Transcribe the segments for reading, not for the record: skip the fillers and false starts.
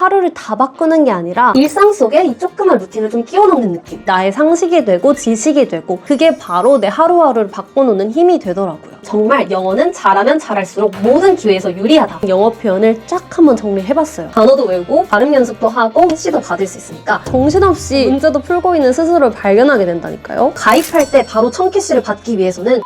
하루를 다 바꾸는 게 아니라 일상 속에 이 조그만 루틴을 좀 끼워 넣는 느낌. 나의 상식이 되고 지식이 되고 그게 바로 내 하루하루를 바꿔놓는 힘이 되더라고요. 정말 영어는 잘하면 잘할수록 모든 기회에서 유리하다. 영어 표현을 쫙 한번 정리해봤어요. 단어도 외우고 발음 연습도 하고 CC도 받을 수 있으니까 정신없이 문제도 풀고 있는 스스로를 발견하게 된다니까요. 가입할 때 바로 1000캐시를 받기 위해서는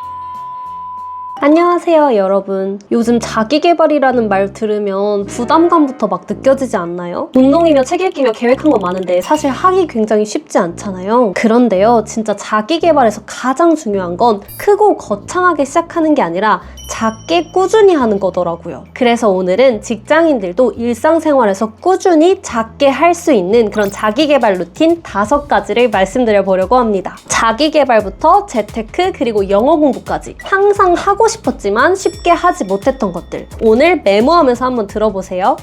안녕하세요 여러분. 요즘 자기계발이라는 말 들으면 부담감부터 막 느껴지지 않나요? 운동이며 책 읽기며 계획한 거 많은데 사실 하기 굉장히 쉽지 않잖아요. 그런데요, 진짜 자기계발에서 가장 중요한 건 크고 거창하게 시작하는 게 아니라 작게 꾸준히 하는 거더라고요. 그래서 오늘은 직장인들도 일상생활에서 꾸준히 작게 할 수 있는 그런 자기계발 루틴 5가지를 말씀드려 보려고 합니다. 자기계발부터 재테크 그리고 영어 공부까지 항상 하고 싶었지만 쉽게 하지 못했던 것들, 오늘 메모하면서 한번 들어보세요.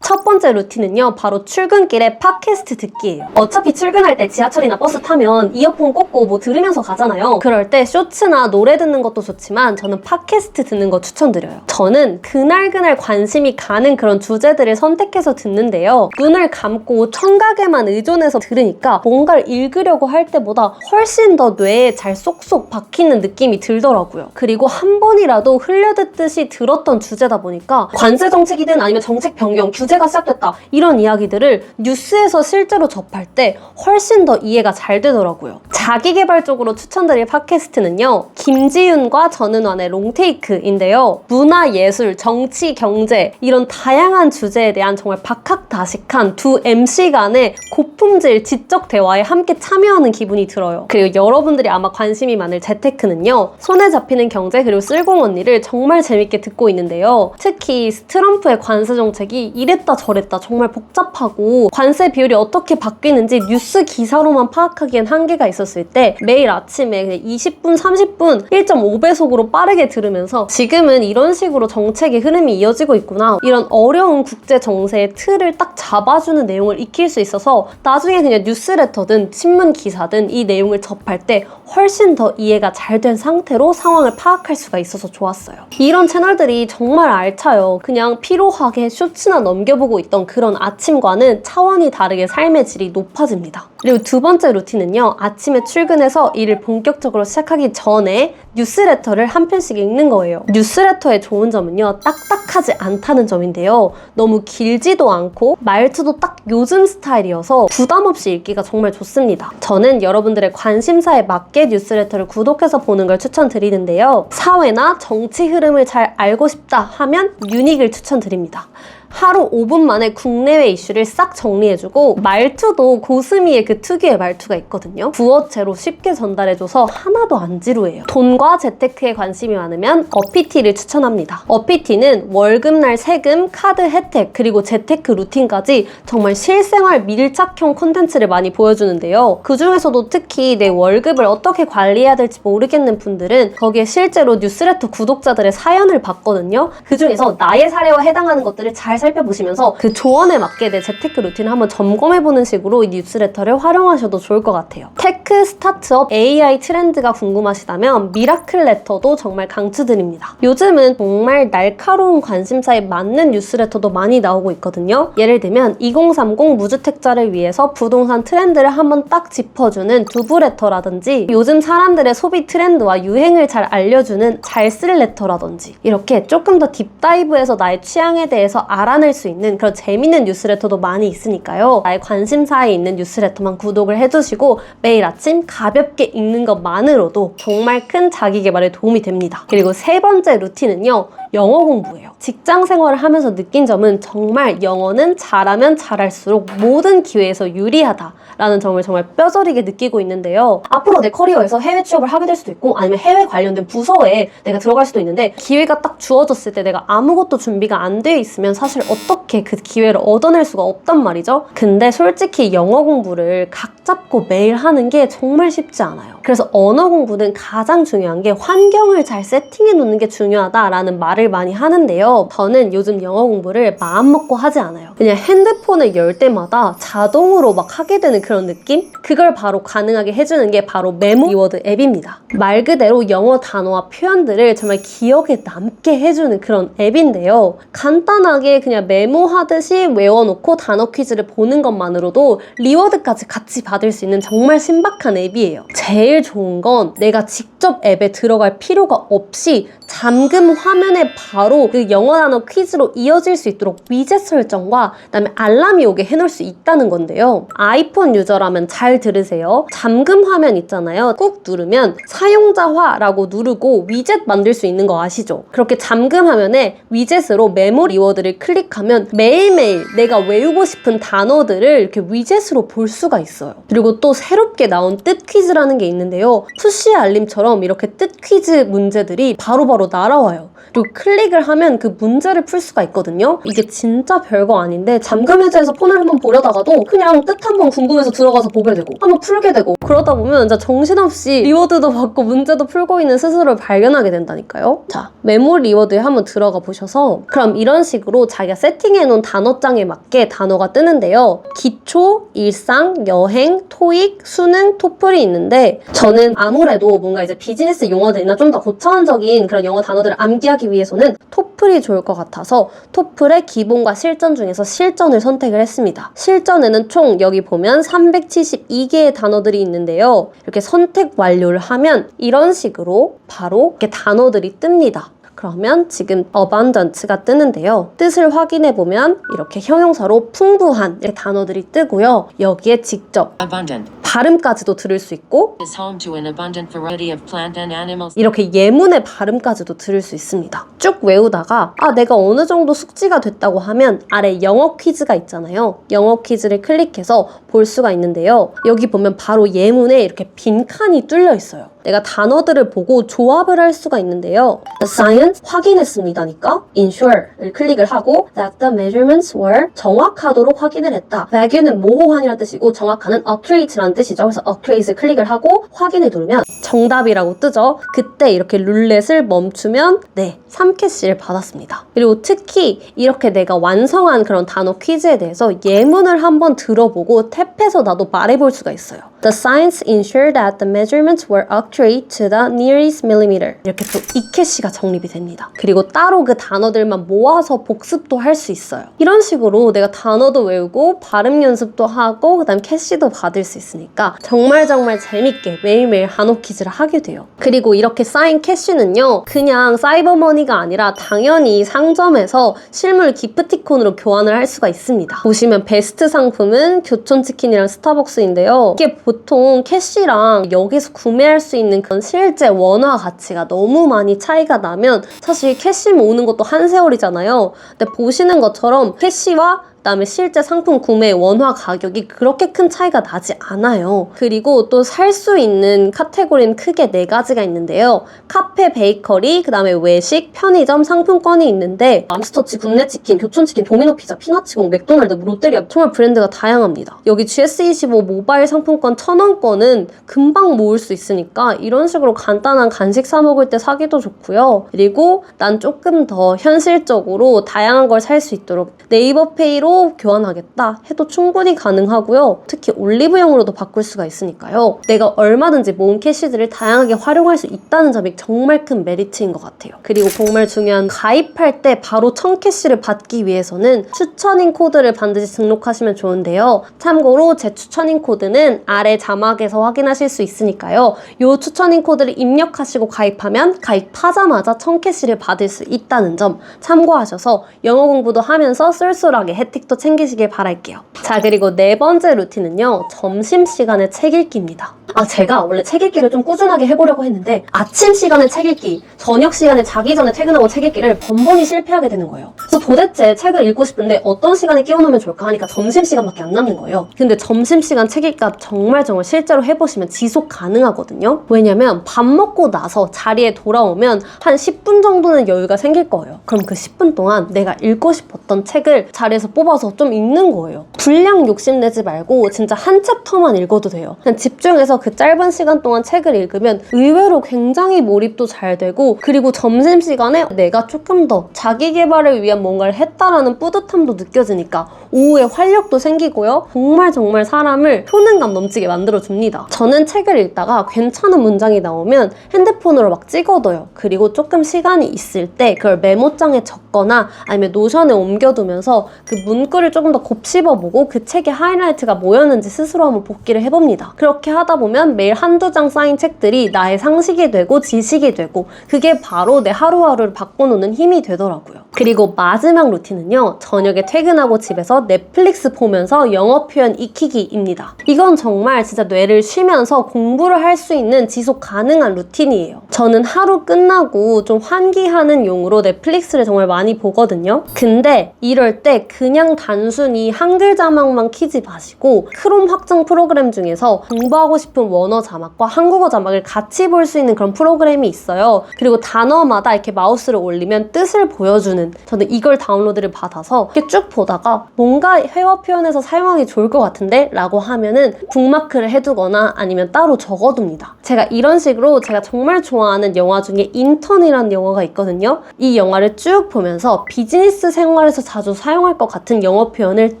첫 번째 루틴은요, 바로 출근길에 팟캐스트 듣기예요. 어차피 출근할 때 지하철이나 버스 타면 이어폰 꽂고 뭐 들으면서 가잖아요. 그럴 때 쇼츠나 노래 듣는 것도 좋지만 저는 팟캐스트 듣는 거 추천드려요. 저는 그날 관심이 가는 그런 주제들을 선택해서 듣는데요. 눈을 감고 청각에만 의존해서 들으니까 뭔가를 읽으려고 할 때보다 훨씬 더 뇌에 잘 쏙쏙 박히는 느낌이 들더라고요. 그리고 한 번이라도 흘려듣듯이 들었던 주제다 보니까 관세 정책이든 아니면 정책 변경, 규제가 시작됐다, 이런 이야기들을 뉴스에서 실제로 접할 때 훨씬 더 이해가 잘 되더라고요. 자기계발적으로 추천드릴 팟캐스트는요, 김지윤과 전은환의 롱테이크인데요. 문화, 예술, 정치, 경제 이런 다양한 주제에 대한 정말 박학다식한 두 MC 간의 고품질 지적 대화에 함께 참여하는 기분이 들어요. 그리고 여러분들이 아마 관심이 많을 재테크는요, 손에 잡히는 경제 그리고 쓸공 언니를 정말 재밌게 듣고 있는데요. 특히 트럼프의 관세 정책이 이랬다 저랬다 정말 복잡하고 관세 비율이 어떻게 바뀌는지 뉴스 기사로만 파악하기엔 한계가 있었을 때 매일 아침에 20분, 30분 1.5배속으로 빠르게 들으면서 지금은 이런 식으로 정책의 흐름이 이어지고 있구나, 이런 어려운 국제 정세의 틀을 딱 잡아주는 내용을 익힐 수 있어서 나중에 그냥 뉴스레터든 신문 기사든 이 내용을 접할 때 훨씬 더 이해가 잘 된 상태로 상황을 파악할 수가 있어서 좋았어요. 이런 채널들이 정말 알차요. 그냥 피로하게 쇼츠나 넘겨보고 있던 그런 아침과는 차원이 다르게 삶의 질이 높아집니다. 그리고 두 번째 루틴은요, 아침에 출근해서 일을 본격적으로 시작하기 전에 뉴스레터를 한 편씩 읽는 거예요. 뉴스레터의 좋은 점은요, 딱딱하지 않다는 점인데요. 너무 길지도 않고 말투도 딱 요즘 스타일이어서 부담 없이 읽기가 정말 좋습니다. 저는 여러분들의 관심사에 맞게 뉴스레터를 구독해서 보는 걸 추천드리는데요. 사회나 정치 흐름을 잘 알고 싶다 하면 유닉을 추천드립니다. 하루 5분 만에 국내외 이슈를 싹 정리해주고 말투도 고스미의 그 특유의 말투가 있거든요. 부어체로 쉽게 전달해줘서 하나도 안 지루해요. 돈과 재테크에 관심이 많으면 어피티를 추천합니다. 어피티는 월급날 세금, 카드 혜택, 그리고 재테크 루틴까지 정말 실생활 밀착형 콘텐츠를 많이 보여주는데요. 그 중에서도 특히 내 월급을 어떻게 관리해야 될지 모르겠는 분들은 거기에 실제로 뉴스레터 구독자들의 사연을 봤거든요. 그 중에서 나의 사례와 해당하는 것들을 잘 살펴보시면서 그 조언에 맞게 내 재테크 루틴을 한번 점검해보는 식으로 이 뉴스레터를 활용하셔도 좋을 것 같아요. 테크, 스타트업, AI 트렌드가 궁금하시다면 미라클 레터도 정말 강추드립니다. 요즘은 정말 날카로운 관심사에 맞는 뉴스레터도 많이 나오고 있거든요. 예를 들면 2030 무주택자를 위해서 부동산 트렌드를 한번 딱 짚어주는 두부레터라든지 요즘 사람들의 소비 트렌드와 유행을 잘 알려주는 잘 쓸 레터라든지 이렇게 조금 더 딥다이브해서 나의 취향에 대해서 알아낼 수 있는 그런 재밌는 뉴스레터도 많이 있으니까요. 나의 관심사에 있는 뉴스레터만 구독을 해주시고 매일 아침 가볍게 읽는 것만으로도 정말 큰 자기계발에 도움이 됩니다. 그리고 세 번째 루틴은요, 영어 공부예요. 직장 생활을 하면서 느낀 점은 정말 영어는 잘하면 잘할수록 모든 기회에서 유리하다라는 점을 정말 뼈저리게 느끼고 있는데요. 앞으로 내 커리어에서 해외 취업을 하게 될 수도 있고 아니면 해외 관련된 부서에 내가 들어갈 수도 있는데 기회가 딱 주어졌을 때 내가 아무것도 준비가 안 돼 있으면 사실 어떻게 그 기회를 얻어낼 수가 없단 말이죠. 근데 솔직히 영어 공부를 각 잡고 매일 하는 게 정말 쉽지 않아요. 그래서 언어 공부는 가장 중요한 게 환경을 잘 세팅해 놓는 게 중요하다라는 말을 많이 하는데요. 저는 요즘 영어 공부를 마음먹고 하지 않아요. 그냥 핸드폰을 열 때마다 자동으로 막 하게 되는 그런 느낌? 그걸 바로 가능하게 해주는 게 바로 메모 리워드 앱입니다. 말 그대로 영어 단어와 표현들을 정말 기억에 남게 해주는 그런 앱인데요. 간단하게 그냥 메모하듯이 외워놓고 단어 퀴즈를 보는 것만으로도 리워드까지 같이 받을 수 있는 정말 신박한 앱이에요. 제일 좋은 건 내가 직접 앱에 들어갈 필요가 없이 잠금 화면에 바로 그 영어 단어 퀴즈로 이어질 수 있도록 위젯 설정과 그다음에 알람이 오게 해놓을 수 있다는 건데요. 아이폰 유저라면 잘 들으세요. 잠금 화면 있잖아요. 꾹 누르면 사용자화라고 누르고 위젯 만들 수 있는 거 아시죠? 그렇게 잠금 화면에 위젯으로 메모 리워드를 클릭하면 매일매일 내가 외우고 싶은 단어들을 이렇게 위젯으로 볼 수가 있어요. 그리고 또 새롭게 나온 뜻 퀴즈라는 게 있는데요. 푸시 알림처럼 이렇게 뜻 퀴즈 문제들이 바로바로 날아와요. 그리고 클릭을 하면 그 문제를 풀 수가 있거든요. 이게 진짜 별거 아닌데 잠금 해제해서 폰을 한번 보려다가도 그냥 뜻 한번 궁금해서 들어가서 보게 되고 한번 풀게 되고 그러다 보면 진짜 정신없이 리워드도 받고 문제도 풀고 있는 스스로를 발견하게 된다니까요. 자, 메모 리워드에 한번 들어가 보셔서 그럼 이런 식으로 자기가 세팅해놓은 단어장에 맞게 단어가 뜨는데요. 기초, 일상, 여행, 토익, 수능, 토플이 있는데 저는 아무래도 뭔가 이제 비즈니스 용어들이나 좀 더 고차원적인 그런 영어 단어들을 암기하기 위해서는 토플이 좋을 것 같아서 토플의 기본과 실전 중에서 실전을 선택을 했습니다. 실전에는 총 여기 보면 372개의 단어들이 있는데요. 이렇게 선택 완료를 하면 이런 식으로 바로 이렇게 단어들이 뜹니다. 그러면 지금 abundance가 뜨는데요. 뜻을 확인해보면 이렇게 형용사로 풍부한 이렇게 단어들이 뜨고요. 여기에 직접 abundant. 발음까지도 들을 수 있고 is home to an abundant variety of plant and animals. 이렇게 예문의 발음까지도 들을 수 있습니다. 쭉 외우다가 내가 어느 정도 숙지가 됐다고 하면 아래 영어 퀴즈가 있잖아요. 영어 퀴즈를 클릭해서 볼 수가 있는데요. 여기 보면 바로 예문에 이렇게 빈칸이 뚫려 있어요. 내가 단어들을 보고 조합을 할 수가 있는데요. The science 확인했습니다니까 ensure를 클릭을 하고 that the measurements were 정확하도록 확인을 했다. value는 모호한이라는 뜻이고 정확한은 accurate라는 뜻이죠. 그래서 accurate를 클릭을 하고 확인을 누르면 정답이라고 뜨죠. 그때 이렇게 룰렛을 멈추면 3캐시를 받았습니다. 그리고 특히 이렇게 내가 완성한 그런 단어 퀴즈에 대해서 예문을 한번 들어보고 탭해서 나도 말해볼 수가 있어요. The science ensured that the measurements were accurate to the nearest millimeter. 이렇게 또 2캐시가 정립이 됩니다. 그리고 따로 그 단어들만 모아서 복습도 할 수 있어요. 이런 식으로 내가 단어도 외우고 발음 연습도 하고 그다음 캐시도 받을 수 있으니까 정말 재밌게 매일매일 한호 퀴즈를 하게 돼요. 그리고 이렇게 쌓인 캐시는요. 그냥 사이버머니가 아니라 당연히 상점에서 실물 기프티콘으로 교환을 할 수가 있습니다. 보시면 베스트 상품은 교촌치킨이랑 스타벅스인데요. 이게 보통 캐시랑 여기서 구매할 수 있는 그런 실제 원화 가치가 너무 많이 차이가 나면 사실 캐시 모으는 것도 한 세월이잖아요. 근데 보시는 것처럼 캐시와 그다음에 실제 상품 구매 원화 가격이 그렇게 큰 차이가 나지 않아요. 그리고 또 살 수 있는 카테고리는 크게 4가지가 있는데요. 카페, 베이커리, 그다음에 외식, 편의점 상품권이 있는데 맘스터치, 굽네치킨, 교촌치킨, 도미노피자, 피나치공, 맥도날드, 롯데리아 정말 브랜드가 다양합니다. 여기 GS25 모바일 상품권 1000원권은 금방 모을 수 있으니까 이런 식으로 간단한 간식 사 먹을 때 사기도 좋고요. 그리고 난 조금 더 현실적으로 다양한 걸 살 수 있도록 네이버페이로 교환하겠다 해도 충분히 가능하고요. 특히 올리브영으로도 바꿀 수가 있으니까요. 내가 얼마든지 모은 캐시들을 다양하게 활용할 수 있다는 점이 정말 큰 메리트인 것 같아요. 그리고 정말 중요한 가입할 때 바로 1000캐시를 받기 위해서는 추천인 코드를 반드시 등록하시면 좋은데요. 참고로 제 추천인 코드는 아래 자막에서 확인하실 수 있으니까요. 이 추천인 코드를 입력하시고 가입하면 가입하자마자 1000캐시를 받을 수 있다는 점 참고하셔서 영어 공부도 하면서 쏠쏠하게 혜택도 챙기시길 바랄게요. 자, 그리고 4번째 루틴은요. 점심시간에 책 읽기입니다. 제가 원래 책 읽기를 좀 꾸준하게 해보려고 했는데 아침 시간에 책 읽기, 저녁 시간에 자기 전에 퇴근하고 책 읽기를 번번이 실패하게 되는 거예요. 그래서 도대체 책을 읽고 싶은데 어떤 시간에 끼워놓으면 좋을까 하니까 점심시간밖에 안 남는 거예요. 근데 점심시간 책 읽기가 정말 실제로 해보시면 지속 가능하거든요. 왜냐면 밥 먹고 나서 자리에 돌아오면 한 10분 정도는 여유가 생길 거예요. 그럼 그 10분 동안 내가 읽고 싶었던 책을 자리에서 뽑아 잡아서 좀 읽는 거예요. 분량 욕심내지 말고 진짜 한 챕터만 읽어도 돼요. 그냥 집중해서 그 짧은 시간 동안 책을 읽으면 의외로 굉장히 몰입도 잘 되고, 그리고 점심시간에 내가 조금 더 자기 개발을 위한 뭔가를 했다라는 뿌듯함도 느껴지니까 오후에 활력도 생기고요. 정말 사람을 효능감 넘치게 만들어줍니다. 저는 책을 읽다가 괜찮은 문장이 나오면 핸드폰으로 막 찍어둬요. 그리고 조금 시간이 있을 때 그걸 메모장에 적거나 아니면 노션에 옮겨두면서 그 문구를 조금 더 곱씹어보고 그 책의 하이라이트가 뭐였는지 스스로 한번 복기를 해봅니다. 그렇게 하다 보면 매일 한두 장 쌓인 책들이 나의 상식이 되고 지식이 되고, 그게 바로 내 하루하루를 바꿔놓는 힘이 되더라고요. 그리고 마지막 루틴은요, 저녁에 퇴근하고 집에서 넷플릭스 보면서 영어 표현 익히기입니다. 이건 정말 진짜 뇌를 쉬면서 공부를 할 수 있는 지속 가능한 루틴이에요. 저는 하루 끝나고 좀 환기하는 용으로 넷플릭스를 정말 많이 보거든요. 근데 이럴 때 그냥 단순히 한글 자막만 키지 마시고 크롬 확장 프로그램 중에서 공부하고 싶은 원어 자막과 한국어 자막을 같이 볼 수 있는 그런 프로그램이 있어요. 그리고 단어마다 이렇게 마우스를 올리면 뜻을 보여주는, 저는 이걸 다운로드를 받아서 이렇게 쭉 보다가 뭔가 회화 표현에서 사용하기 좋을 것 같은데? 라고 하면은 북마크를 해두거나 아니면 따로 적어둡니다. 제가 이런 식으로 제가 정말 좋아하는 영화 중에 인턴이라는 영화가 있거든요. 이 영화를 쭉 보면서 비즈니스 생활에서 자주 사용할 것 같은 영어 표현을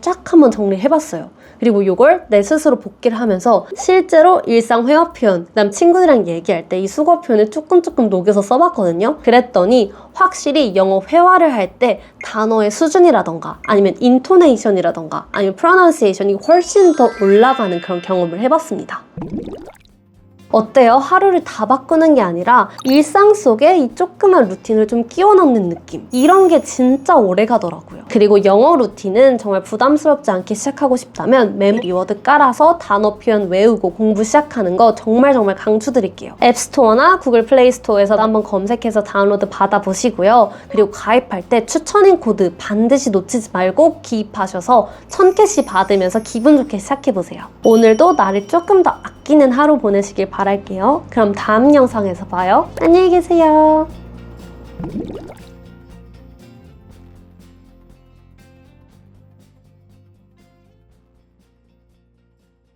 쫙 한번 정리해봤어요. 그리고 이걸 내 스스로 복기를 하면서 실제로 일상 회화 표현, 그다음 친구들이랑 얘기할 때 이 수거 표현을 조금 녹여서 써봤거든요. 그랬더니 확실히 영어 회화를 할 때 단어의 수준이라던가 아니면 인토네이션이라던가 아니면 프로나운시에이션이 훨씬 더 올라가는 그런 경험을 해봤습니다. 어때요? 하루를 다 바꾸는 게 아니라 일상 속에 이 조그만 루틴을 좀 끼워 넣는 느낌, 이런 게 진짜 오래 가더라고요. 그리고 영어 루틴은 정말 부담스럽지 않게 시작하고 싶다면 메모 리워드 깔아서 단어 표현 외우고 공부 시작하는 거 정말 강추드릴게요. 앱스토어나 구글 플레이스토어에서 한번 검색해서 다운로드 받아보시고요. 그리고 가입할 때 추천인 코드 반드시 놓치지 말고 기입하셔서 1000개씩 받으면서 기분 좋게 시작해보세요. 오늘도 나를 조금 더 아끼는 하루 보내시길 바랄게요. 그럼 다음 영상에서 봐요. 안녕히 계세요.